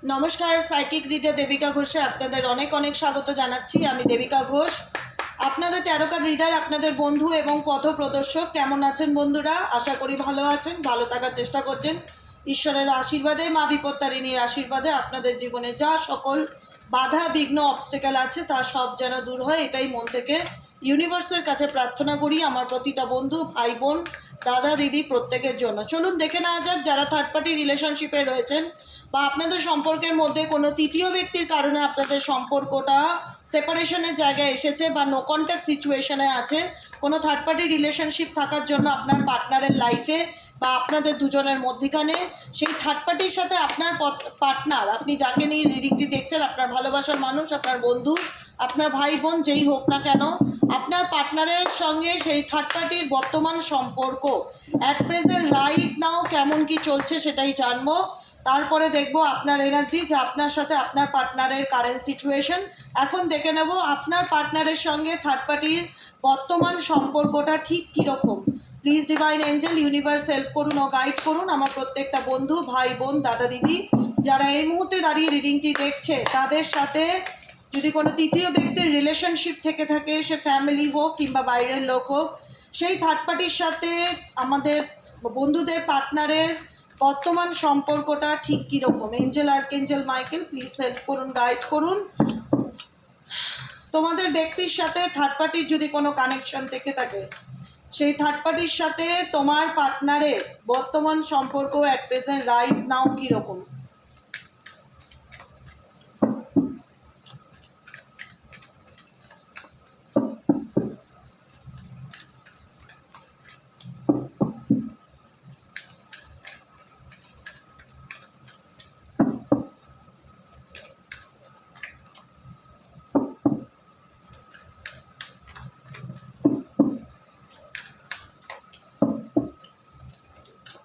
নমস্কার, psychic reader Devika ঘোষে আপনাদের অনেক অনেক স্বাগত জানাচ্ছি। আমি দেবিকা ঘোষ, আপনাদের ট্যারো কার্ড রিডার, আপনাদের বন্ধু এবং পথপ্রদর্শক। কেমন আছেন বন্ধুরা? আশা করি ভালো আছেন, ভালো থাকার চেষ্টা করছেন। ঈশ্বরের আশীর্বাদে, মা বিপত্তারিণীর আশীর্বাদে আপনাদের জীবনে যা সকল বাধা বিঘ্ন অবস্টেকেল আছে তা সব যেন দূর হয়, এটাই মন থেকে ইউনিভার্সের কাছে প্রার্থনা করি আমার প্রতিটা বন্ধু, ভাই বোন, দাদা দিদি প্রত্যেকের জন্য। চলুন দেখে নেওয়া যাক যারা থার্ড পার্টি রিলেশনশিপে রয়েছেন বা আপনাদের সম্পর্কের মধ্যে কোনো তৃতীয় ব্যক্তির কারণে আপনাদের সম্পর্কটা সেপারেশনের জায়গায় এসেছে বা নো কন্ট্যাক্ট সিচুয়েশনে আছে, কোনো থার্ড পার্টি রিলেশনশিপ থাকার জন্য আপনার পার্টনারের লাইফে বা আপনাদের দুজনের মধ্যিখানে সেই থার্ড পার্টির সাথে আপনার পার্টনার, আপনি যাকে নিয়ে রিডিংটি দেখছেন, আপনার ভালোবাসার মানুষ, আপনার বন্ধু, আপনার ভাই বোন, যেই হোক না কেন, আপনার পার্টনারের সঙ্গে সেই থার্ড পার্টির বর্তমান সম্পর্ক অ্যাট প্রেজেন্ট রাইট নাও কেমন কি চলছে সেটাই জানবো। তারপরে দেখবো আপনার এনার্জি, যে আপনার সাথে আপনার পার্টনারের কারেন্ট সিচুয়েশন। এখন দেখে নেব আপনার পার্টনারের সঙ্গে থার্ড পার্টির বর্তমান সম্পর্কটা ঠিক কীরকম। Please divine Angel, universe help করুন ও গাইড করুন আমার প্রত্যেকটা বন্ধু, ভাই বোন, দাদা দিদি যারা এই মুহূর্তে দাঁড়িয়ে রিডিংটি দেখছে, তাদের সাথে যদি কোনো তৃতীয় ব্যক্তির রিলেশনশিপ থেকে থাকে, সে ফ্যামিলি হোক কিংবা বাইরের লোক হোক, সেই থার্ড পার্টির সাথে আমাদের বন্ধুদের পার্টনারের বর্তমান সম্পর্কটা ঠিক কীরকম। Angel, archangel Michael please help করুন, গাইড করুন। তোমাদের ব্যক্তির সাথে থার্ড পার্টির যদি কোনো কানেকশন থেকে থাকে, সেই থার্ড পার্টির সাথে তোমার পার্টনারের বর্তমান সম্পর্ক অ্যাট প্রেজেন্ট রাইট নাও কীরকম।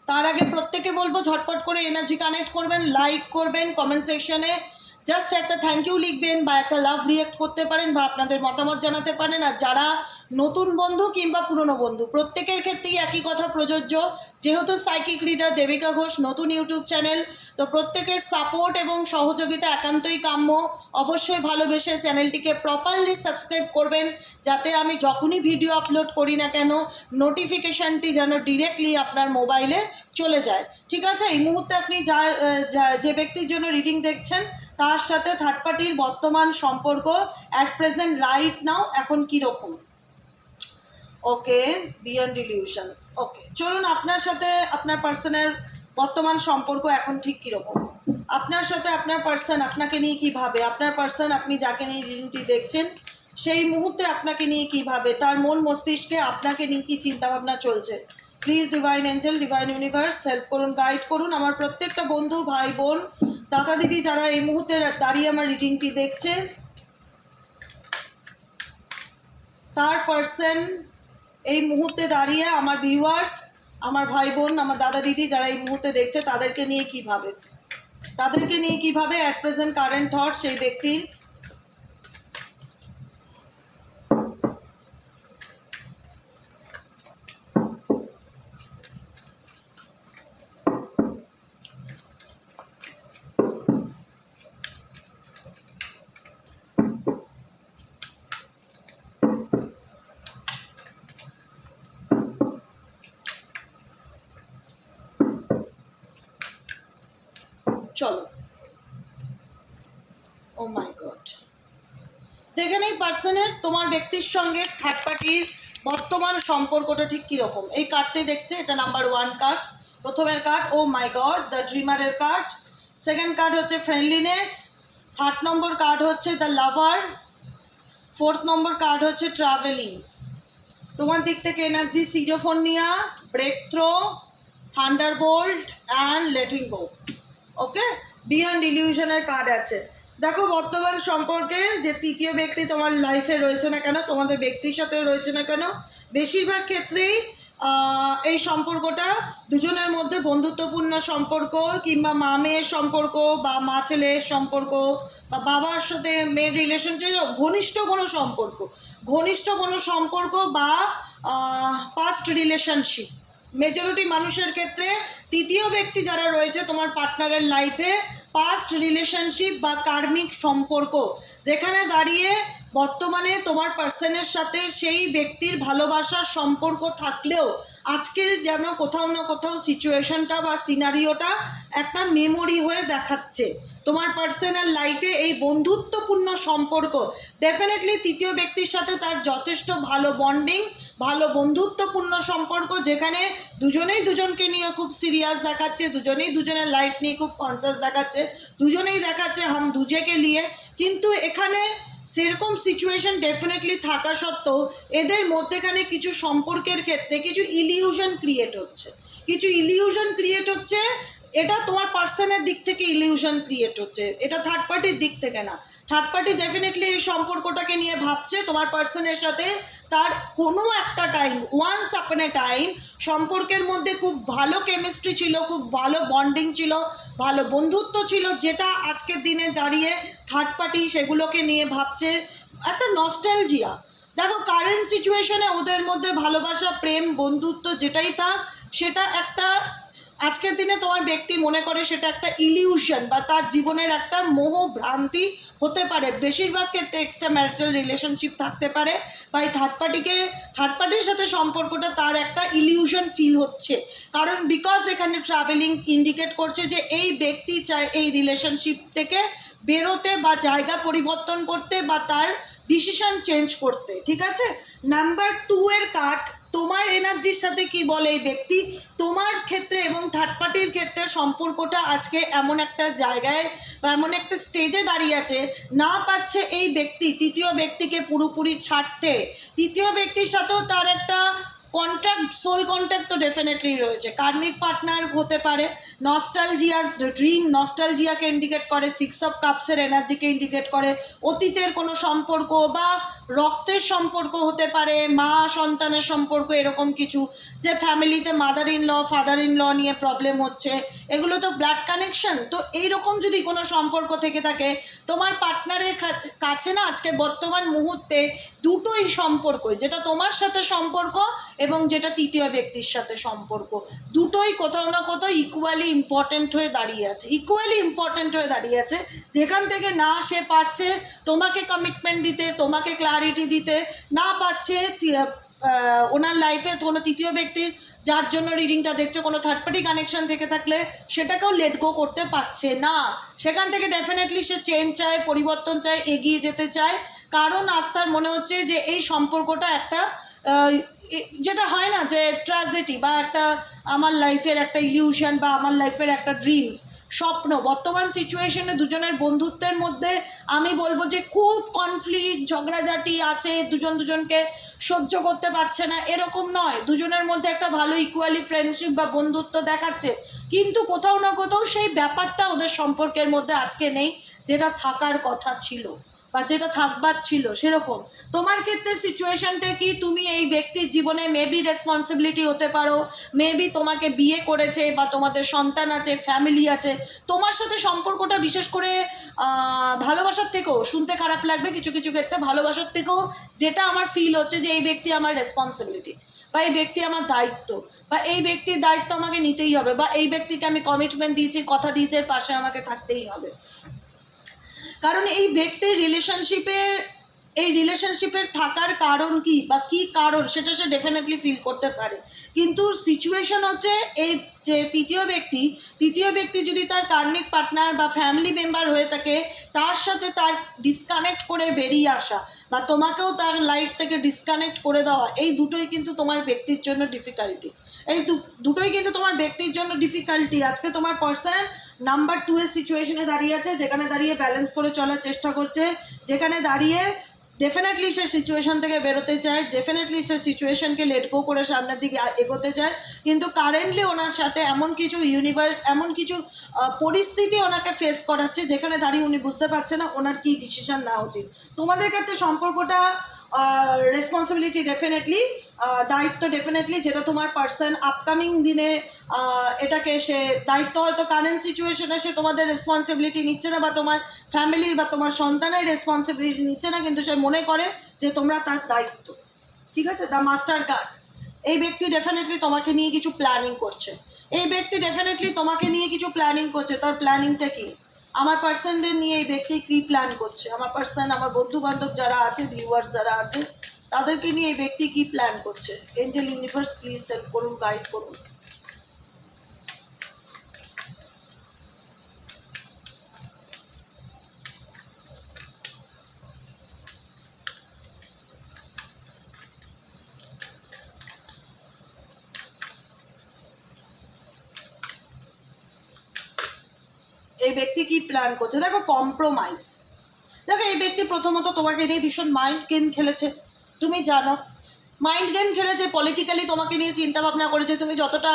তার আগে প্রত্যেকে বলবো ঝটপট করে এনার্জি কানেক্ট করবেন, লাইক করবেন, কমেন্ট সেকশনে জাস্ট একটা থ্যাংক ইউ লিখবেন বা একটা লাভ রিয়েক্ট করতে পারেন বা আপনাদের মতামত জানাতে পারেন। আর যারা নতুন বন্ধু কিংবা পুরনো বন্ধু, প্রত্যেকের ক্ষেত্রেই একই কথা প্রযোজ্য। যেহেতু সাইকিক রিডার দেবিকা ঘোষ নতুন ইউটিউব চ্যানেল, তো প্রত্যেকের সাপোর্ট এবং সহযোগিতা একান্তই কাম্য। অবশ্যই ভালোবেসে চ্যানেলটিকে প্রপারলি সাবস্ক্রাইব করবেন, যাতে আমি যখনই ভিডিও আপলোড করি না কেন নোটিফিকেশানটি যেন ডিরেক্টলি আপনার মোবাইলে চলে যায়। ঠিক আছে, এই মুহূর্তে আপনি যে ব্যক্তির জন্য রিডিং দেখছেন, তার সাথে থার্ড পার্টির বর্তমান সম্পর্ক অ্যাট প্রেজেন্ট রাইট নাও এখন কীরকম। ওকে, বিয়ন্ড ইলিউশনস। ওকে, চলুন আপনার সাথে আপনার পার্সনের বর্তমান সম্পর্ক এখন ঠিক কীরকম। আপনার সাথে আপনার পার্সন আপনাকে নিয়ে কী ভাবে, আপনার পার্সন আপনি যাকে নিয়ে রিডিংটি দেখছেন সেই মুহূর্তে আপনাকে নিয়ে কী ভাবে, তার মন মস্তিষ্কে আপনাকে নিয়ে কী চিন্তাভাবনা চলছে। Please divine Angel, divine universe help করুন, গাইড করুন আমার প্রত্যেকটা বন্ধু, ভাই বোন, দাদা দিদি যারা এই মুহূর্তে দাঁড়িয়ে আমার রিডিংটি দেখছে, তার পার্সন এই মুহূর্তে দাঁড়িয়ে আমার ভিউয়ার্স, আমার ভাই বোন, আমার দাদা দিদি যারা এই মুহূর্তে দেখছে, তাদেরকে নিয়ে কীভাবে, তাদেরকে নিয়ে কীভাবে অ্যাট প্রেজেন্ট কারেন্ট থট সেই ব্যক্তির। চলো, ও মাই গড, দেখে নেই পার্সনের তোমার ব্যক্তির সঙ্গে থার্ড পার্টির বর্তমান সম্পর্কটা ঠিক কীরকম। এই কার্ডটি দেখতে, এটা নাম্বার 1 কার্ড, প্রথমের কার্ড ও মাই গড দ্য ড্রিমারের কার্ড, সেকেন্ড কার্ড হচ্ছে ফ্রেন্ডলিনেস, থার্ড নম্বর কার্ড হচ্ছে the lover, fourth number card হচ্ছে ট্রাভেলিং। তোমার দিক থেকে energy schizophrenia, breakthrough, thunderbolt and letting go. Okay, beyond ইলিউশনের কার্ড আছে। দেখো, বর্তমান সম্পর্কে যে তৃতীয় ব্যক্তি তোমার লাইফে রয়েছে না কেন, তোমাদের ব্যক্তির সাথে রয়েছে না কেন, বেশিরভাগ ক্ষেত্রেই এই সম্পর্কটা দুজনের মধ্যে বন্ধুত্বপূর্ণ সম্পর্ক কিংবা মা মেয়ের সম্পর্ক বা মা ছেলের সম্পর্ক বা বাবার সাথে মেয়ের রিলেশনশিপ, ঘনিষ্ঠ কোনো সম্পর্ক বা পাস্ট রিলেশনশিপ। মেজরিটি মানুষের ক্ষেত্রে তৃতীয় ব্যক্তি যারা রয়েছে তোমার পার্টনারের লাইফে, পাস্ট রিলেশনশিপ বা কার্মিক সম্পর্ক, যেখানে দাঁড়িয়ে বর্তমানে তোমার পার্সনের সাথে সেই ব্যক্তির ভালোবাসার সম্পর্ক থাকলেও আজকে যেন কোথাও না কোথাও সিচুয়েশনটা বা সিনারিওটা একটা মেমোরি হয়ে দেখাচ্ছে। তোমার পার্সোনাল লাইফে এই বন্ধুত্বপূর্ণ সম্পর্ক ডেফিনেটলি তৃতীয় ব্যক্তির সাথে তার যথেষ্ট ভালো বন্ডিং, ভালো বন্ধুত্বপূর্ণ সম্পর্ক, যেখানে দুজনেই দুজনকে নিয়ে খুব সিরিয়াস দেখাচ্ছে, দুজনেই দুজনের লাইফ নিয়ে খুব কনসাস দেখাচ্ছে, দুজনেই দেখাচ্ছে হাম দুজেকে নিয়ে। কিন্তু এখানে সেরকম সিচুয়েশন ডেফিনেটলি থাকা সত্ত্বেও এদের মধ্যেখানে কিছু সম্পর্কের ক্ষেত্রে কিছু ইলিউশন ক্রিয়েট হচ্ছে, এটা তোমার পার্সনের দিক থেকে ইলিউশন ক্রিয়েট হচ্ছে, এটা থার্ড পার্টির দিক থেকে না। থার্ড পার্টি ডেফিনেটলি এই সম্পর্কটাকে নিয়ে ভাবছে তোমার পার্সনের সাথে তার কোনো একটা টাইম, ওয়ান্স আপন এ টাইম সম্পর্কের মধ্যে খুব ভালো কেমিস্ট্রি ছিল, খুব ভালো বন্ডিং ছিল, ভালো বন্ধুত্ব ছিল, যেটা আজকের দিনে দাঁড়িয়ে থার্ড পার্টি সেগুলোকে নিয়ে ভাবছে একটা নস্টালজিয়া। দেখো কারেন্ট সিচুয়েশনে ওদের মধ্যে ভালোবাসা, প্রেম, বন্ধুত্ব যেটাই থাক, সেটা একটা আজকের দিনে তোমার ব্যক্তি মনে করে সেটা একটা ইলিউশন বা তার জীবনের একটা মোহ ভ্রান্তি হতে পারে। বেশিরভাগ ক্ষেত্রে এক্সট্রা ম্যারিটাল রিলেশনশিপ থাকতে পারে বা এই থার্ড পার্টির সাথে সম্পর্কটা তার একটা ইলিউশন ফিল হচ্ছে। কারণ বিকজ এখানে ট্রাভেলিং ইন্ডিকেট করছে যে এই ব্যক্তি চায় এই রিলেশনশিপ থেকে বেরোতে বা জায়গা পরিবর্তন করতে বা তার ডিসিশন চেঞ্জ করতে। ঠিক আছে, নাম্বার 2 এর কার্ড তোমার এনার্জির সাথে কি বলে এই ব্যক্তি তোমার ক্ষেত্রে এবং থার্ড পার্টির ক্ষেত্রে সম্পর্কটা আজকে এমন একটা জায়গায় বা এমন একটা স্টেজে দাঁড়িয়ে আছে, না পাচ্ছে এই ব্যক্তি তৃতীয় ব্যক্তিকে পুরোপুরি ছাড়তে। তৃতীয় ব্যক্তির সাথেও তার একটা কন্ট্যাক্ট, সোল কন্ট্যাক্ট তো ডেফিনেটলি রয়েছে, কার্মিক পার্টনার হতে পারে। নস্টালজিয়ার ড্রিম, নস্টালজিয়াকে ইন্ডিকেট করে, 6 অফ কাপসের এনার্জিকে ইন্ডিকেট করে, অতীতের কোনো সম্পর্ক বা রক্তের সম্পর্ক হতে পারে, মা সন্তানের সম্পর্ক, এরকম কিছু যে ফ্যামিলিতে mother in law, father in law নিয়ে প্রবলেম হচ্ছে, এগুলো তো ব্লাড কানেকশন। তো এইরকম যদি কোনো সম্পর্ক থেকে থাকে তোমার পার্টনারের কাছে না আজকে বর্তমান মুহূর্তে দুটোই সম্পর্ক, যেটা তোমার সাথে সম্পর্ক এবং যেটা তৃতীয় ব্যক্তির সাথে সম্পর্ক, দুটোই কোথাও না কোথাও ইকুয়ালি ইম্পর্ট্যান্ট হয়ে দাঁড়িয়ে আছে, যেখান থেকে না সে পারছে তোমাকে কমিটমেন্ট দিতে, তোমাকে ক্লারিটি দিতে, না পাচ্ছে ওনার লাইফে কোনো তৃতীয় ব্যক্তির, যার জন্য রিডিংটা দেখছো, কোনো থার্ড পার্টি কানেকশন থেকে থাকলে সেটাকেও লেট গো করতে পারছে না। সেখান থেকে ডেফিনেটলি সে চেঞ্জ চায়, পরিবর্তন চায়, এগিয়ে যেতে চায়। কারণ আজ তার মনে হচ্ছে যে এই সম্পর্কটা একটা যেটা হয় না যে ট্র্যাজেডি বা একটা আমার লাইফের একটা ইলিউশন বা আমার লাইফের একটা ড্রিমস, স্বপ্ন, বর্তমান সিচুয়েশনে দুজনের বন্ধুত্বের মধ্যে আমি বলবো যে খুব কনফ্লিক্ট, ঝগড়াঝাটি আছে, দুজনকে সহ্য করতে পারছে না, এরকম নয়। দুজনের মধ্যে একটা ভালো ইকুয়ালি ফ্রেন্ডশিপ বা বন্ধুত্ব দেখাচ্ছে, কিন্তু কোথাও না কোথাও সেই ব্যাপারটা ওদের সম্পর্কের মধ্যে আজকে নেই, যেটা থাকার কথা ছিল বা যেটা থাকবার ছিল সেরকম। তোমার ক্ষেত্রে সিচুয়েশনটা কি, তুমি এই ব্যক্তির জীবনে মেবি রেসপন্সিবিলিটি হতে পারো, মেবি তোমাকে বিয়ে করেছে বা তোমাদের সন্তান আছে, ফ্যামিলি আছে, তোমার সাথে সম্পর্কটা বিশেষ করে ভালোবাসার থেকেও, শুনতে খারাপ লাগবে কিছু কিছু ক্ষেত্রে, ভালোবাসার থেকেও যেটা আমার ফিল হচ্ছে যে এই ব্যক্তি আমার রেসপন্সিবিলিটি বা এই ব্যক্তি আমার দায়িত্ব বা এই ব্যক্তির দায়িত্ব আমাকে নিতেই হবে বা এই ব্যক্তিকে আমি কমিটমেন্ট দিয়েছি, কথা দিয়েছি, পাশে আমাকে থাকতেই হবে। কারণ এই ব্যক্তির রিলেশনশিপের থাকার কারণ কি বা কী কারণ সেটা সে ডেফিনেটলি ফিল করতে পারে। কিন্তু সিচুয়েশন হচ্ছে এই যে তৃতীয় ব্যক্তি যদি তার কার্মিক পার্টনার বা ফ্যামিলি মেম্বার হয়ে থাকে, তার সাথে তার ডিসকানেক্ট করে বেরিয়ে আসা বা তোমাকেও তার লাইফ থেকে ডিসকানেক্ট করে দেওয়া, এই দুটোই কিন্তু তোমার ব্যক্তির জন্য ডিফিকাল্টি। আজকে তোমার পার্সন নাম্বার 2 এর সিচুয়েশনে দাঁড়িয়ে আছে, যেখানে দাঁড়িয়ে ব্যালেন্স করে চলার চেষ্টা করছে, যেখানে দাঁড়িয়ে ডেফিনেটলি সে সিচুয়েশন থেকে বেরোতে চায়, ডেফিনেটলি সে সিচুয়েশনকে লেট গো করে সামনের দিকে এগোতে চায়। কিন্তু কারেন্টলি ওনার সাথে এমন কিছু ইউনিভার্স, এমন কিছু পরিস্থিতি ওনাকে ফেস করাচ্ছে, যেখানে দাঁড়িয়ে উনি বুঝতে পারছে না ওনার কী ডিসিশন নেওয়া উচিত। তোমাদের ক্ষেত্রে সম্পর্কটা রেসপন্সিবিলিটি ডেফিনেটলি, দায়িত্ব ডেফিনেটলি, যেটা তোমার পার্সন আপকামিং দিনে এটাকে সে দায়িত্ব, হয়তো কারেন্ট সিচুয়েশনে সে তোমাদের রেসপন্সিবিলিটি নিচ্ছে না বা তোমার ফ্যামিলির বা তোমার সন্তানের রেসপন্সিবিলিটি নিচ্ছে না, কিন্তু সে মনে করে যে তোমরা তার দায়িত্ব। ঠিক আছে, দ্য মাস্টার কার্ড, এই ব্যক্তি ডেফিনেটলি তোমাকে নিয়ে কিছু প্ল্যানিং করছে, তার প্ল্যানিংটা কি? আমার পার্সনদের নিয়ে এই ব্যক্তি কী প্ল্যান করছে, আমার পার্সন, আমার বন্ধু বান্ধব যারা আছে, ভিউয়ার্স যারা আছে, তাদেরকে নিয়ে এই ব্যক্তি কী প্ল্যান করছে। এঞ্জেল ইউনিভার্স প্লিজ হেল্প করুন, গাইড করুন। এই ব্যক্তি কি প্ল্যান করছে, দেখো কম্প্রোমাইজ। দেখো এই ব্যক্তি প্রথমত তোমাকে নিয়ে ভীষণ মাইন্ড গেম খেলেছে, তুমি জানো মাইন্ড গেম খেলেছে, পলিটিক্যালি তোমাকে নিয়ে চিন্তা ভাবনা করেছে। তুমি যতটা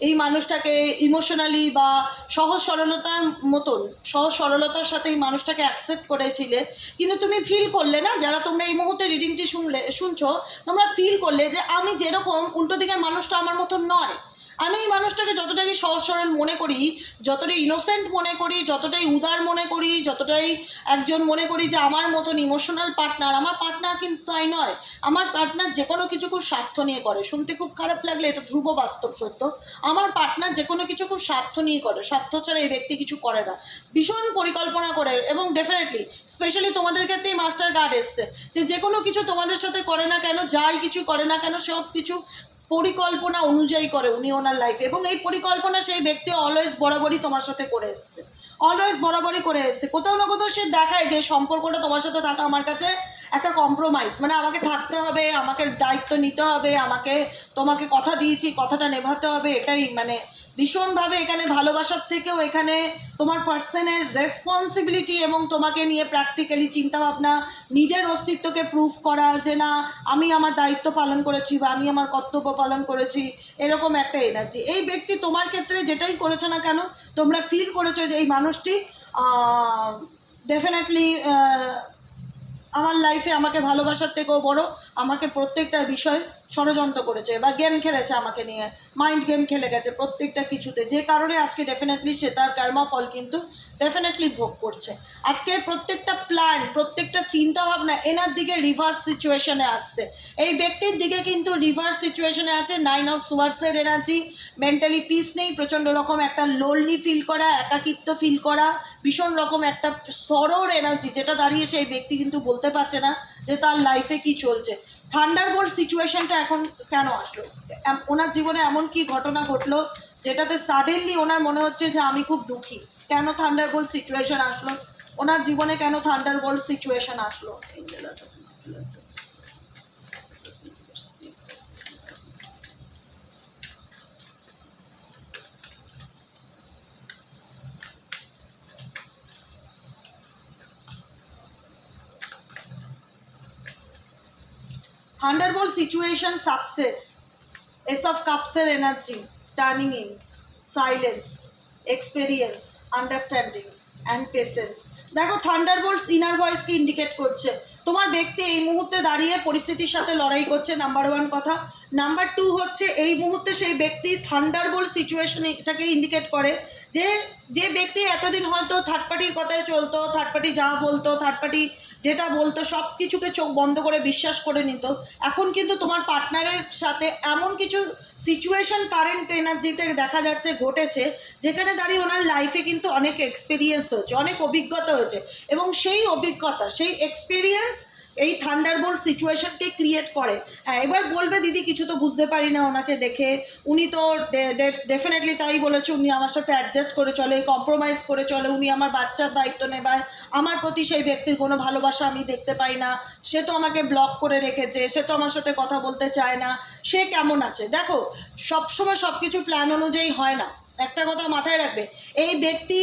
এই মানুষটাকে ইমোশনালি বা সহজ সরলতার মতন সহজ সরলতার সাথে এই মানুষটাকে অ্যাকসেপ্ট করেছিলে, কিন্তু তুমি ফিল করলে না, যারা তোমরা এই মুহূর্তে রিডিংটি শুনছো, তোমরা ফিল করলে যে আমি যেরকম, উল্টো দিকের মানুষটা আমার মতন নয়। আমি এই মানুষটাকে যতটাই সহজ সরল মনে করি, যতটাই ইনোসেন্ট মনে করি, যতটাই উদার মনে করি, যতটাই একজন মনে করি যে আমার মতন ইমোশনাল পার্টনার, আমার পার্টনার কিন্তু তাই নয়। আমার পার্টনার যে কোনো কিছু খুব স্বার্থ নিয়ে করে। শুনতে খুব খারাপ লাগলে এটা ধ্রুব বাস্তব সত্য। আমার পার্টনার যে কোনো কিছু খুব স্বার্থ নিয়ে করে, স্বার্থ ছাড়া এই ব্যক্তি কিছু করে না, ভীষণ পরিকল্পনা করে। এবং ডেফিনেটলি স্পেশালি তোমাদের ক্ষেত্রেই মাস্টার গার্ড এসছে, যে কোনো কিছু তোমাদের সাথে করে না কেন, যাই কিছু করে না কেন, সব কিছু পরিকল্পনা অনুযায়ী করে উনি ওনার লাইফে। এবং এই পরিকল্পনা সেই ব্যক্তি অলওয়েজ বরাবরই তোমার সাথে করে এসছে, অলওয়েজ বরাবরই করে এসছে। কোথাও না কোথাও সে দেখায় যে সম্পর্কটা তোমার সাথে থাকা আমার কাছে একটা কম্প্রোমাইজ, মানে আমাকে থাকতে হবে, আমাকে দায়িত্ব নিতে হবে, আমাকে তোমাকে কথা দিয়েছি, কথাটা নেভাতে হবে, এটাই মানে ভীষণভাবে এখানে ভালোবাসার থেকেও এখানে তোমার পার্সনের রেসপন্সিবিলিটি এবং তোমাকে নিয়ে প্র্যাকটিক্যালি চিন্তাভাবনা, নিজের অস্তিত্বকে প্রুফ করা যে না আমি আমার দায়িত্ব পালন করেছি বা আমি আমার কর্তব্য পালন করেছি, এরকম একটা এনার্জি। এই ব্যক্তি তোমার ক্ষেত্রে যেটাই করেছে না কেন, তোমরা ফিল করেছো যে এই মানুষটি ডেফিনেটলি আমার লাইফে আমাকে ভালোবাসার থেকেও বড়, আমাকে প্রত্যেকটা বিষয় ষড়যন্ত্র করেছে বা গেম খেলেছে, আমাকে নিয়ে মাইন্ড গেম খেলে গেছে প্রত্যেকটা কিছুতে, যে কারণে আজকে ডেফিনেটলি সে তার কর্মা ফল কিন্তু ডেফিনেটলি ভোগ করছে। আজকে প্রত্যেকটা প্ল্যান, প্রত্যেকটা চিন্তাভাবনা এনার দিকে রিভার্স সিচুয়েশনে আসছে। এই ব্যক্তির দিকে কিন্তু রিভার্স সিচুয়েশনে আছে 9 অফ সোয়ার্ডসের এনার্জি। মেন্টালি পিস নেই, প্রচণ্ড রকম একটা লোনলি ফিল করা, একাকিত্ব ফিল করা, ভীষণ রকম একটা সরোর এনার্জি, যেটা দাঁড়িয়ে সেই ব্যক্তি কিন্তু বলতে পারছে না যে তার লাইফে কি চলছে। থান্ডারবোল্ট সিচুয়েশনটা এখন কেন আসলো, ওনার জীবনে এমন কি ঘটনা ঘটলো যেটাতে সাডেনলি ওনার মনে হচ্ছে যে আমি খুব দুঃখী। কেন থান্ডারবোল্ট সিচুয়েশন আসলো ওনার জীবনে, কেন থান্ডারবোল্ট সিচুয়েশন আসলো? Thunderbolt situation success, ace of কাপসের energy, turning in, silence, experience, understanding and patience. দেখো থান্ডারবোল্টস ইনার ভয়েসকে ইন্ডিকেট করছে। তোমার ব্যক্তি এই মুহূর্তে দাঁড়িয়ে পরিস্থিতির সাথে লড়াই করছে, নাম্বার 1 কথা। নাম্বার 2 হচ্ছে এই মুহূর্তে সেই ব্যক্তি থান্ডারবোল্ট সিচুয়েশন এটাকে ইন্ডিকেট করে যে ব্যক্তি এতদিন হয়তো থার্ড পার্টির কথায় চলতো, থার্ড পার্টি যা বলতো, থার্ড পার্টি যেটা বলতো সব কিছুকে চোখ বন্ধ করে বিশ্বাস করে নিত, এখন কিন্তু তোমার পার্টনারের সাথে এমন কিছু সিচুয়েশন কারেন্ট এনার্জিতে দেখা যাচ্ছে ঘটেছে, যেখানে দাঁড়িয়ে ওনার লাইফে কিন্তু অনেক এক্সপিরিয়েন্স হয়েছে, অনেক অভিজ্ঞতা হয়েছে, এবং সেই অভিজ্ঞতা, সেই এক্সপিরিয়েন্স এই থান্ডারবোল্ট সিচুয়েশনকে ক্রিয়েট করে। হ্যাঁ, এবার বলবে দিদি কিছু তো বুঝতে পারি না ওনাকে দেখে, উনি তো ডেফিনেটলি তাই বলেছে, উনি আমার সাথে অ্যাডজাস্ট করে চলে, কম্প্রোমাইজ করে চলে, উনি আমার বাচ্চার দায়িত্ব নেবায়, আমার প্রতি সেই ব্যক্তির কোনো ভালোবাসা আমি দেখতে পাই না, সে তো আমাকে ব্লক করে রেখেছে, সে তো আমার সাথে কথা বলতে চায় না, সে কেমন আছে। দেখো সবসময় সব কিছু প্ল্যান অনুযায়ী হয় না, একটা কথা মাথায় রাখবে, এই ব্যক্তি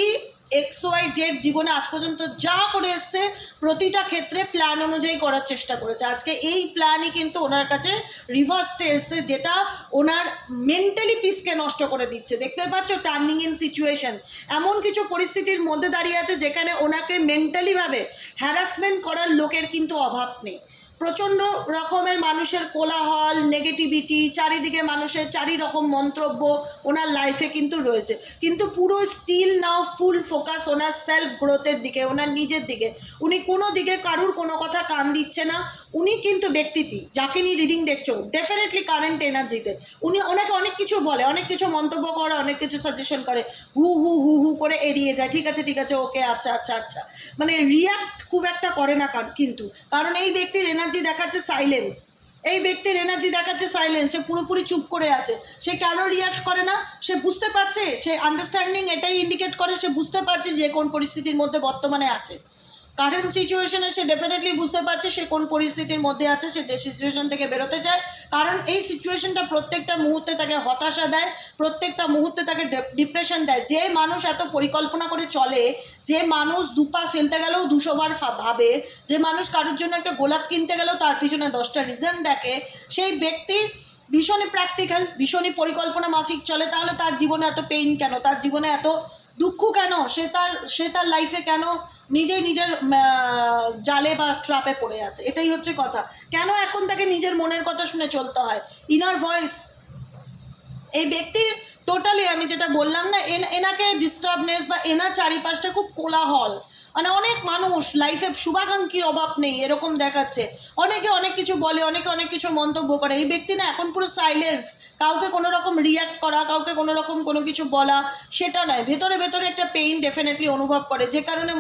XYZ জীবনে আজ পর্যন্ত যা করে এসছে প্রতিটা ক্ষেত্রে প্ল্যান অনুযায়ী করার চেষ্টা করেছে। আজকে এই প্ল্যানই কিন্তু ওনার কাছে রিভার্সটে এসছে, যেটা ওনার মেন্টালি পিসকে নষ্ট করে দিচ্ছে। দেখতে পাচ্ছ টার্নিং ইন সিচুয়েশন, এমন কিছু পরিস্থিতির মধ্যে দাঁড়িয়ে আছে যেখানে ওনাকে মেন্টালিভাবে হ্যারাসমেন্ট করার লোকের কিন্তু অভাব নেই। প্রচণ্ড রকমের মানুষের কোলাহল, নেগেটিভিটি, চারিদিকে মানুষের চারি রকম মন্তব্য ওনার লাইফে কিন্তু রয়েছে, কিন্তু পুরো স্টিল নাও ফুল ফোকাস ওনার সেলফ গ্রোথের দিকে, ওনার নিজের দিকে। উনি কোনো দিকে কারুর কোনো কথা কান দিচ্ছে না। উনি কিন্তু ব্যক্তিটি যাকে নিয়ে রিডিং দেখছো ডেফিনেটলি কারেন্ট এনার্জিতে উনি ওনাকে অনেক কিছু বলে, অনেক কিছু মন্তব্য করে, অনেক কিছু সাজেশন করে, হু হু হু হু করে এড়িয়ে যায়, ঠিক আছে ঠিক আছে ওকে আচ্ছা আচ্ছা আচ্ছা, মানে রিয়াক্ট খুব একটা করে না কিন্তু। কারণ এই ব্যক্তির এনার্জি দেখাচ্ছে সাইলেন্স, এই ব্যক্তির এনার্জি দেখাচ্ছে সাইলেন্স, সে পুরোপুরি চুপ করে আছে। সে কেন রিয়াক্ট করে না? সে বুঝতে পারছে, সে আন্ডারস্ট্যান্ডিং এটাই ইন্ডিকেট করে, সে বুঝতে পারছে যে কোন পরিস্থিতির মধ্যে বর্তমানে আছে। কারেন্ট সিচুয়েশনে সে ডেফিনেটলি বুঝতে পারছে সে কোন পরিস্থিতির মধ্যে আছে, সে সিচুয়েশন থেকে বেরোতে চায়। কারণ এই সিচুয়েশনটা প্রত্যেকটা মুহূর্তে তাকে হতাশা দেয়, প্রত্যেকটা মুহূর্তে তাকে ডিপ্রেশন দেয়। যে মানুষ এত পরিকল্পনা করে চলে, যে মানুষ দুপা ফেলতে গেলেও 200 বার ভাবে, যে মানুষ কারোর জন্য একটা গোলাপ কিনতে গেলেও তার পিছনে 10টা রিজন দেখে, সেই ব্যক্তি ভীষণই প্র্যাকটিক্যাল, ভীষণই পরিকল্পনা মাফিক চলে। তাহলে তার জীবনে এত পেইন কেন, তার জীবনে এত দুঃখ কেন, সে তার লাইফে কেন নিজের জালে বা ট্রাপে পড়ে আছে? এটাই হচ্ছে কথা। কেন এখন তাকে নিজের মনের কথা শুনে চলতে হয়? ইনার ভয়েস এই ব্যক্তির টোটালি, আমি যেটা বললাম না, এনাকে ডিস্টার্বনেস বা এনার চারিপাশটা খুব কোলাহল, মানে অনেক মানুষ লাইফে শুভাকাঙ্ক্ষীর অভাব নেই এরকম দেখাচ্ছে। অনেকে অনেক কিছু বলে, অনেকে অনেক কিছু মন্তব্য করে। এই ব্যক্তি না এখন পুরো সাইলেন্স, কাউকে কোনো রকম রিয়াক্ট করা, কাউকে কোনো রকম কোনো কিছু বলা সেটা নয়, ভেতরে ভেতরে একটা পেইন ডেফিনেটলি অনুভব করে, যে কারণে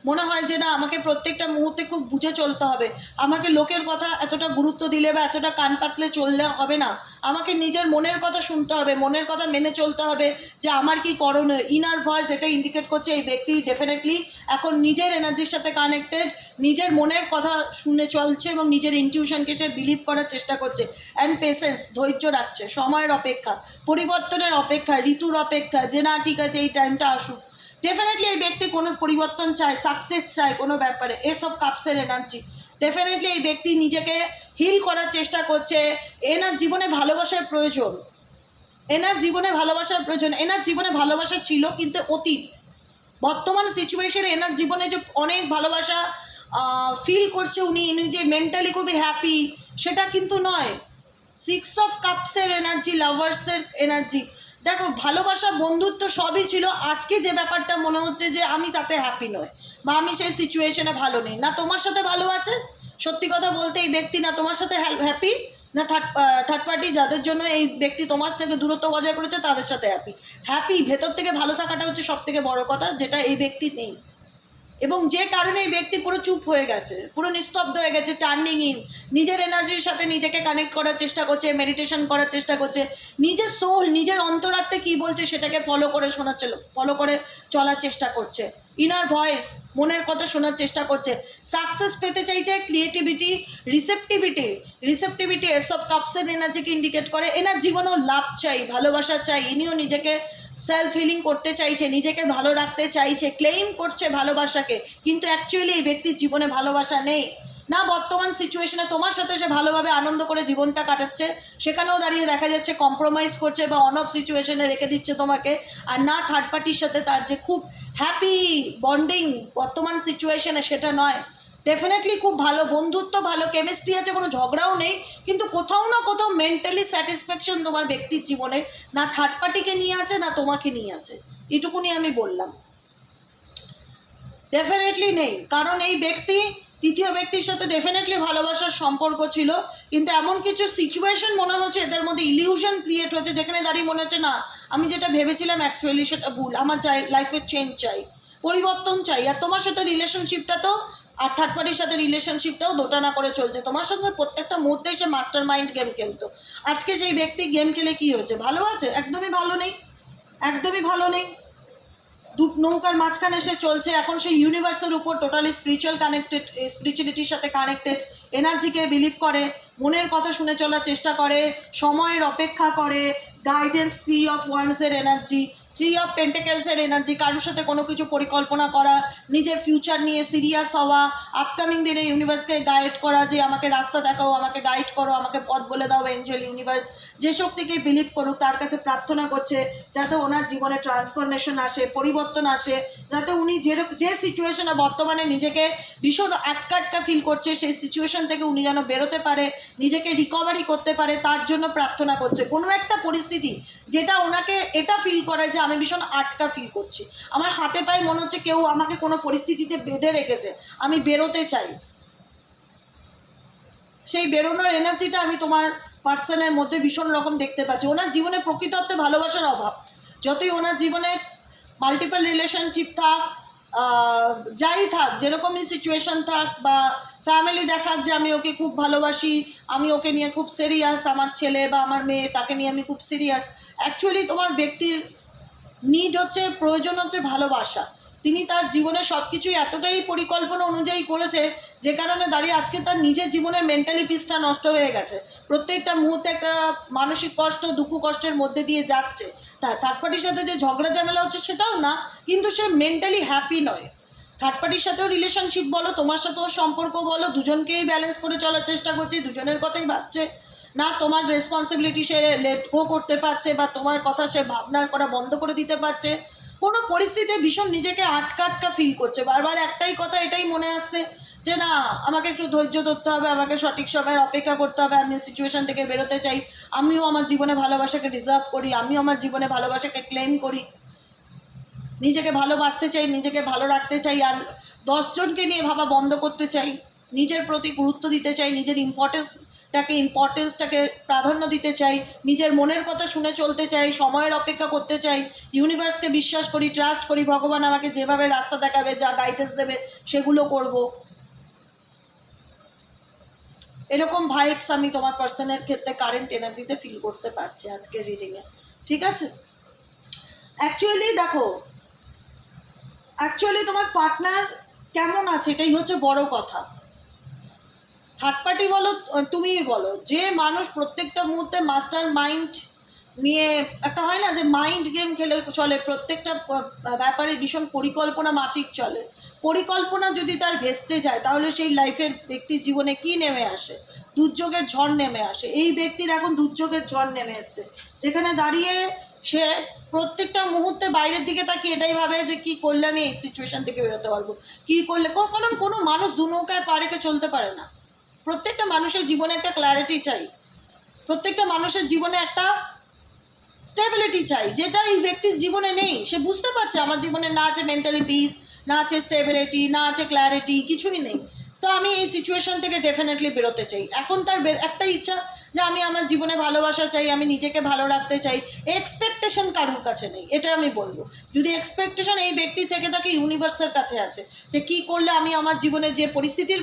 মনে হয় যে না, আমাকে প্রত্যেকটা মুহূর্তে খুব বুঝে চলতে হবে, আমাকে লোকের কথা এতটা গুরুত্ব দিলে বা এতটা কান পাতলে চললে হবে না, আমাকে নিজের মনের কথা শুনতে হবে, মনের কথা মেনে চলতে হবে যে আমার কি করণীয়। ইনার ভয়েস এটা ইন্ডিকেট করছে এই ব্যক্তি ডেফিনেটলি এখন নিজের এনার্জির সাথে কানেক্টেড, নিজের মনের কথা শুনে চলছে এবং নিজের ইনটিউশনকে সে বিলিভ করার চেষ্টা করছে। অ্যান্ড পেশেন্স, ধৈর্য রাখছে, সময়ের অপেক্ষা, পরিবর্তনের অপেক্ষা, ঋতুর অপেক্ষা, যে না ঠিক আছে এই টাইমটা আসুক। ডেফিনেটলি এই ব্যক্তি কোনো পরিবর্তন চায়, সাকসেস চায় কোনো ব্যাপারে, এসব কাপসের এনার্জি। ডেফিনেটলি এই ব্যক্তি নিজেকে হিল করার চেষ্টা করছে। এনার জীবনে ভালোবাসার প্রয়োজন, এনার জীবনে ভালোবাসার প্রয়োজন, এনার জীবনে ভালোবাসা ছিল কিন্তু অতীত। বর্তমান সিচুয়েশনে এনার জীবনে যে অনেক ভালোবাসা ফিল করছে উনি যে মেন্টালি খুবই হ্যাপি, সেটা কিন্তু নয়। 6 অফ কাপসের এনার্জি, লাভার্সের এনার্জি। দেখো, ভালোবাসা, বন্ধুত্ব সবই ছিল। আজকে যে ব্যাপারটা মনে হচ্ছে যে আমি তাতে হ্যাপি নই বা আমি সেই সিচুয়েশনে ভালো নেই, না তোমার সাথে ভালো আছে, সত্যি কথা বলতে এই ব্যক্তি না তোমার সাথে হ্যাপি, না থার্ড পার্টি যাদের জন্য এই ব্যক্তি তোমার থেকে দূরত্ব বজায় করেছে তাদের সাথে হ্যাপি। ভেতর থেকে ভালো থাকাটা হচ্ছে সব থেকে বড় কথা, যেটা এই ব্যক্তি নেই। এবং যে কারণে এই ব্যক্তি পুরো চুপ হয়ে গেছে, পুরো নিস্তব্ধ হয়ে গেছে, টার্নিং ইন, নিজের এনার্জির সাথে নিজেকে কানেক্ট করার চেষ্টা করছে, মেডিটেশন করার চেষ্টা করছে, নিজের সোল, নিজের অন্তরাত্মে কী বলছে সেটাকে ফলো করে চলার চেষ্টা করছে। ইনার ভয়েস, মনের কথা শোনার চেষ্টা করছে, সাকসেস পেতে চাইছে, ক্রিয়েটিভিটি, রিসেপটিভিটি এসব কাপসের এনার্জিকে ইন্ডিকেট করে। এনার জীবনেও লাভ চাই, ভালোবাসা চাই, ইনিও নিজেকে সেলফ হিলিং করতে চাইছে, নিজেকে ভালো রাখতে চাইছে, ক্লেইম করছে ভালোবাসাকে, কিন্তু অ্যাকচুয়ালি এই ব্যক্তির জীবনে ভালোবাসা নেই। না বর্তমান সিচুয়েশনে তোমার সাথে সে ভালোভাবে আনন্দ করে জীবনটা কাটাচ্ছে, সেখানেও দাঁড়িয়ে দেখা যাচ্ছে কম্প্রোমাইজ করছে বা অন অফ সিচুয়েশনে রেখে দিচ্ছে তোমাকে। আর না থার্ড পার্টির সাথে তার যে খুব হ্যাপি বন্ডিং বর্তমান সিচুয়েশনে, সেটা নয়। ডেফিনেটলি খুব ভালো বন্ধুত্ব, ভালো কেমিস্ট্রি আছে, কোনো ঝগড়াও নেই, কিন্তু কোথাও না কোথাও মেন্টালি স্যাটিসফ্যাকশন তোমার ব্যক্তির জীবনে না থার্ড পার্টিকে নিয়ে আছে না তোমাকে নিয়ে আছে, এটুকুনি আমি বললাম। ডেফিনেটলি নেই, কারণ এই ব্যক্তি তৃতীয় ব্যক্তির সাথে ডেফিনেটলি ভালোবাসার সম্পর্ক ছিল, কিন্তু এমন কিছু সিচুয়েশন মনে হচ্ছে এদের মধ্যে ইলিউশন ক্রিয়েট হচ্ছে, যেখানে দাঁড়িয়ে মনে হচ্ছে না আমি যেটা ভেবেছিলাম অ্যাকচুয়ালি সেটা ভুল, আমার চাই লাইফের চেঞ্জ চাই, পরিবর্তন চাই। আর তোমার সাথে রিলেশনশিপটা তো, আর থার্ড পার্টির সাথে রিলেশনশিপটাও দোটানা করে চলছে, তোমার সঙ্গে প্রত্যেকটা মুহূর্তে সে মাস্টার মাইন্ড গেম খেলতো। আজকে সেই ব্যক্তি গেম খেলে কী হচ্ছে, ভালো আছে? একদমই ভালো নেই, একদমই ভালো নেই। নৌকার মাঝখানে সে চলছে, এখন সেই ইউনিভার্সের উপর টোটালি স্পিরিচুয়ালিটির সাথে কানেক্টেড, এনার্জিকে বিলিভ করে, মনের কথা শুনে চলার চেষ্টা করে, সময়ের অপেক্ষা করে, গাইডেন্স, 3 অফ ওয়ান্ডসের এনার্জি, থ্রি অফ পেন্টেকেলসের এনার্জি, কারোর সাথে কোনো কিছু পরিকল্পনা করা, নিজের ফিউচার নিয়ে সিরিয়াস হওয়া, আপকামিং দিনে ইউনিভার্সকে গাইড করা, যে আমাকে রাস্তা দেখাও, আমাকে গাইড করো, আমাকে পথ বলে দাও এঞ্জেল ইউনিভার্স, যে শক্তিকে বিলিভ করুক তার কাছে প্রার্থনা করছে যাতে ওনার জীবনে ট্রান্সফরমেশন আসে, পরিবর্তন আসে, যাতে উনি যে সিচুয়েশনে বর্তমানে নিজেকে ভীষণ আটকা ফিল করছে সেই সিচুয়েশন থেকে উনি যেন বেরোতে পারে, নিজেকে রিকভারি করতে পারে, তার জন্য প্রার্থনা করছে। কোনো একটা পরিস্থিতি যেটা ওনাকে এটা ফিল করে যে আমি ভীষণ আটকা ফিল করছি, আমার হাতে পায়ে মনে হচ্ছে কেউ আমাকে কোনো পরিস্থিতিতে বেঁধে রেখেছে, আমি বেরোতে চাই, সেই বেরোনোর এনার্জিটা আমি তোমার পার্সনের মধ্যে ভীষণ রকম দেখতে পাচ্ছি। ওনার জীবনে প্রকৃতত্বে ভালোবাসার অভাব, যতই ওনার জীবনে মাল্টিপল রিলেশনশিপ থাক, যাই থাক, যেরকমই সিচুয়েশন থাক, বা ফ্যামিলি দেখাক যে আমি ওকে খুব ভালোবাসি, আমি ওকে নিয়ে খুব সিরিয়াস, আমার ছেলে বা আমার মেয়ে তাকে নিয়ে আমি খুব সিরিয়াস, অ্যাকচুয়ালি তোমার ব্যক্তির নিড হচ্ছে, প্রয়োজন হচ্ছে ভালোবাসা। তিনি তার জীবনে সব কিছুই এতটাই পরিকল্পনা অনুযায়ী করেছে যে কারণে দাঁড়িয়ে আজকে তার নিজের জীবনের মেন্টালি পিসটা নষ্ট হয়ে গেছে, প্রত্যেকটা মুহূর্তে একটা মানসিক কষ্ট, দুঃখ কষ্টের মধ্যে দিয়ে যাচ্ছে। থার্ড পার্টির সাথে যে ঝগড়া ঝামেলা হচ্ছে সেটাও না, কিন্তু সে মেন্টালি হ্যাপি নয়। থার্ড পার্টির সাথেও রিলেশনশিপ বলো, তোমার সাথেও সম্পর্ক বলো, দুজনকেই ব্যালেন্স করে চলার চেষ্টা করছে, দুজনের কথাই ভাবছে না, তোমার রেসপন্সিবিলিটি সে লেট গো করতে পারছে, বা তোমার কথা সে ভাবনা করা বন্ধ করে দিতে পারছে। কোনো পরিস্থিতিতে ভীষণ নিজেকে আটকা ফিল করছে, বারবার একটাই কথা এটাই মনে আসছে যে না, আমাকে একটু ধৈর্য ধরতে হবে, আমাকে সঠিক সময়ের অপেক্ষা করতে হবে, আমি সিচুয়েশন থেকে বেরোতে চাই, আমিও আমার জীবনে ভালোবাসাকে ডিজার্ভ করি, আমিও আমার জীবনে ভালোবাসাকে ক্লেম করি, নিজেকে ভালোবাসতে চাই, নিজেকে ভালো রাখতে চাই, আর 10 জনকে নিয়ে ভাবা বন্ধ করতে চাই, নিজের প্রতি গুরুত্ব দিতে চাই, নিজের ইম্পর্টেন্সটাকে প্রাধান্য দিতে চাই, নিজের মনের কথা শুনে চলতে চাই, সময়ের অপেক্ষা করতে চাই, ইউনিভার্সকে বিশ্বাস করি, ট্রাস্ট করি, ভগবান আমাকে যেভাবে রাস্তা দেখাবে, যা গাইডেন্স দেবে সেগুলো করব। এরকম ভাইবস আমি তোমার পার্সনের ক্ষেত্রে কারেন্ট এনার্জিতে ফিল করতে পারছি আজকের রিডিংয়ে। ঠিক আছে, অ্যাকচুয়ালি তোমার পার্টনার কেমন আছে এটাই হচ্ছে বড় কথা। থার্ড পার্টি বলো, তুমিই বলো, যে মানুষ প্রত্যেকটা মুহূর্তে মাস্টার মাইন্ড নিয়ে, একটা হয় না যে মাইন্ড গেম খেলে চলে, প্রত্যেকটা ব্যাপারে ভীষণ পরিকল্পনা মাফিক চলে, পরিকল্পনা যদি তার ভেস্তে যায় তাহলে সেই লাইফের ব্যক্তির জীবনে কি নেমে আসে, দুর্যোগের ঝড় নেমে আসে। এই ব্যক্তির এখন দুর্যোগের ঝড় নেমে এসছে, যেখানে দাঁড়িয়ে সে প্রত্যেকটা মুহূর্তে বাইরের দিকে তাকিয়ে এটাই ভাবে যে কি করলে আমি এই সিচুয়েশন থেকে বেরোতে পারবো, কি করলে, কারণ কোনো মানুষ দু নৌকায় পা রেখে চলতে পারে না। প্রত্যেকটা মানুষের জীবনে একটা ক্ল্যারিটি চাই, প্রত্যেকটা মানুষের জীবনে একটা স্টেবিলিটি চাই, যেটা এই ব্যক্তির জীবনে নেই। সে বুঝতে পারছে আমার জীবনে না আছে মেন্টালি পিস, না আছে স্টেবিলিটি, না আছে ক্ল্যারিটি, কিছুই নেই। তো আমি এই সিচুয়েশন থেকে ডেফিনেটলি বেরোতে চাই। এখন তার একটাই ইচ্ছা যে আমি আমার জীবনে ভালোবাসা চাই, আমি নিজেকে ভালো রাখতে চাই। এক্সপেকটেশন কারুর কাছে নেই, এটা আমি বলবো। যদি এক্সপেকটেশন এই ব্যক্তি থেকে থাকে, ইউনিভার্সের কাছে আছে, যে কি করলে আমি আমার জীবনে যে পরিস্থিতির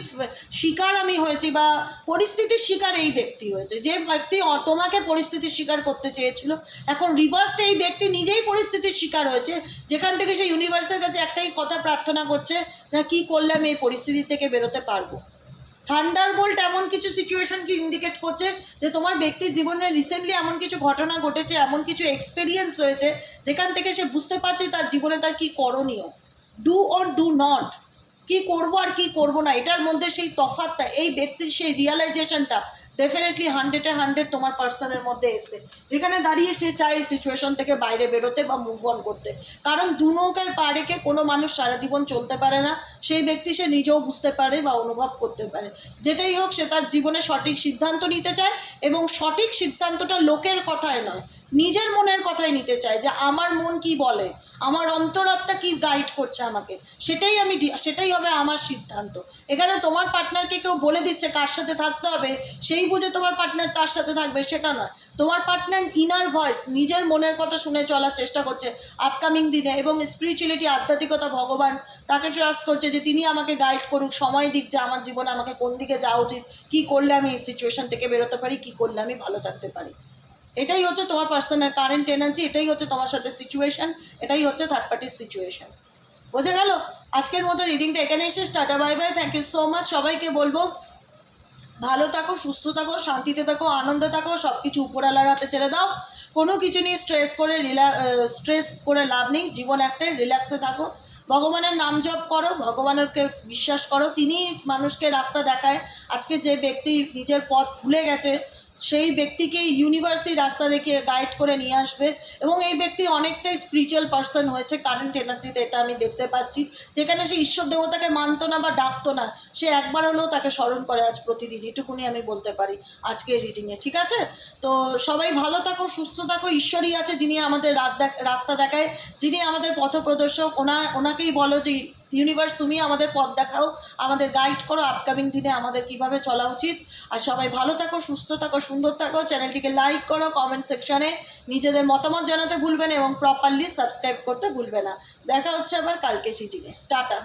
শিকার আমি হয়েছি, বা পরিস্থিতির শিকার এই ব্যক্তি হয়েছে, যে ব্যক্তি তোমাকে পরিস্থিতির শিকার করতে চেয়েছিল, এখন রিভার্সটা এই ব্যক্তি নিজেই পরিস্থিতির শিকার হয়েছে, যেখান থেকে সে ইউনিভার্সের কাছে একটাই কথা প্রার্থনা করছে, না কি করলে আমি এই পরিস্থিতি থেকে বেরোতে পারবো। থান্ডারবোল্ট এমন কিছু সিচুয়েশনকে ইন্ডিকেট করছে যে তোমার ব্যক্তির জীবনে রিসেন্টলি এমন কিছু ঘটনা ঘটেছে, এমন কিছু এক্সপেরিয়েন্স হয়েছে, যেখান থেকে সে বুঝতে পারছে তার জীবনে তার কী করণীয়, ডু অর ডু নট, কী করবো আর কী করবো না, এটার মধ্যে সেই তফাৎটা, এই ব্যক্তির সেই রিয়ালাইজেশনটা ডেফিনেটলি 100-এ 100 তোমার পার্সনের মধ্যে এসে, যেখানে দাঁড়িয়ে সে চায় এই সিচুয়েশন থেকে বাইরে বেরোতে বা মুভ অন করতে। কারণ দু নৌকায় পা রেখে কোনো মানুষ সারা জীবন চলতে পারে না, সেই ব্যক্তি সে নিজেও বুঝতে পারে বা অনুভব করতে পারে। যেটাই হোক, সে তার জীবনে সঠিক সিদ্ধান্ত নিতে চায়, এবং সঠিক সিদ্ধান্তটা লোকের কথায় নয়, নিজের মনের কথাই নিতে চায়, যে আমার মন কি বলে, আমার অন্তরাত্মা কি গাইড করছে আমাকে, সেটাই হবে আমার সিদ্ধান্ত। এখানে তোমার পার্টনারকে কেউ বলে দিচ্ছে কার সাথে থাকতে হবে, সেই বুঝে তোমার পার্টনার তার সাথে থাকবে সেটা নয়। তোমার পার্টনার ইনার ভয়েস, নিজের মনের কথা শুনে চলার চেষ্টা করছে আপকামিং দিনে, এবং স্পিরিচুয়ালিটি, আধ্যাত্মিকতা, ভগবান তাকে ট্রাস্ট করছে যে তিনি আমাকে গাইড করুক, সময় দিক যে আমার জীবনে আমাকে কোন দিকে যাওয়া উচিত, কী করলে আমি এই সিচুয়েশন থেকে বেরোতে পারি, কী করলে আমি ভালো থাকতে পারি। এটাই হচ্ছে তোমার পার্সোনাল কারেন্ট এনার্জি, এটাই হচ্ছে তোমার সাথে সিচুয়েশন, এটাই হচ্ছে থার্ড পার্টির সিচুয়েশন। বোঝা গেল? আজকের মতো রিডিংটা এখানে এসে tata, bye bye, thank you so much. সবাইকে বলবো ভালো থাকো, সুস্থ থাকো, শান্তিতে থাকো, আনন্দে থাকো, সব কিছু উপরওয়ালার হাতে ছেড়ে দাও। কোনো কিছু নিয়ে স্ট্রেস করে লাভ নেই। জীবন একটাই, রিল্যাক্সে থাকো, ভগবানের নাম জপ করো, ভগবানকে বিশ্বাস করো, তিনি মানুষকে রাস্তা দেখায়। আজকে যে ব্যক্তি নিজের পথ ভুলে গেছে সেই ব্যক্তিকে ইউনিভার্সই রাস্তা দেখিয়ে গাইড করে নিয়ে আসবে। এবং এই ব্যক্তি অনেকটাই স্পিরিচুয়াল পার্সন হয়েছে কারেন্ট এনার্জিতে, এটা আমি দেখতে পাচ্ছি। যেখানে সে ঈশ্বর দেবতাকে মানতো না বা ডাকতো না, সে একবার হলেও তাকে স্মরণ করে আজ প্রতিদিন, এটুকুনি আমি বলতে পারি আজকের রিডিংয়ে। ঠিক আছে, তো সবাই ভালো থাকো, সুস্থ থাকো। ঈশ্বরই আছে যিনি আমাদের রাস্তা দেখায়, যিনি আমাদের পথপ্রদর্শক। ওনাকেই বলো যে ইউনিভার্স তুমি আমাদের পথ দেখাও, আমাদের গাইড করো আপকামিং দিনে আমাদের কিভাবে চলা উচিত। আর সবাই ভালো থাকো, সুস্থ থাকো, সুন্দর থাকো। চ্যানেলটিকে লাইক করো, কমেন্ট সেকশনে নিজেদের মতামত জানাতে ভুলবে না এবং প্রপারলি সাবস্ক্রাইব করতে ভুলবে না। দেখা হচ্ছে আবার কালকে সিটিংয়ে। টাটা।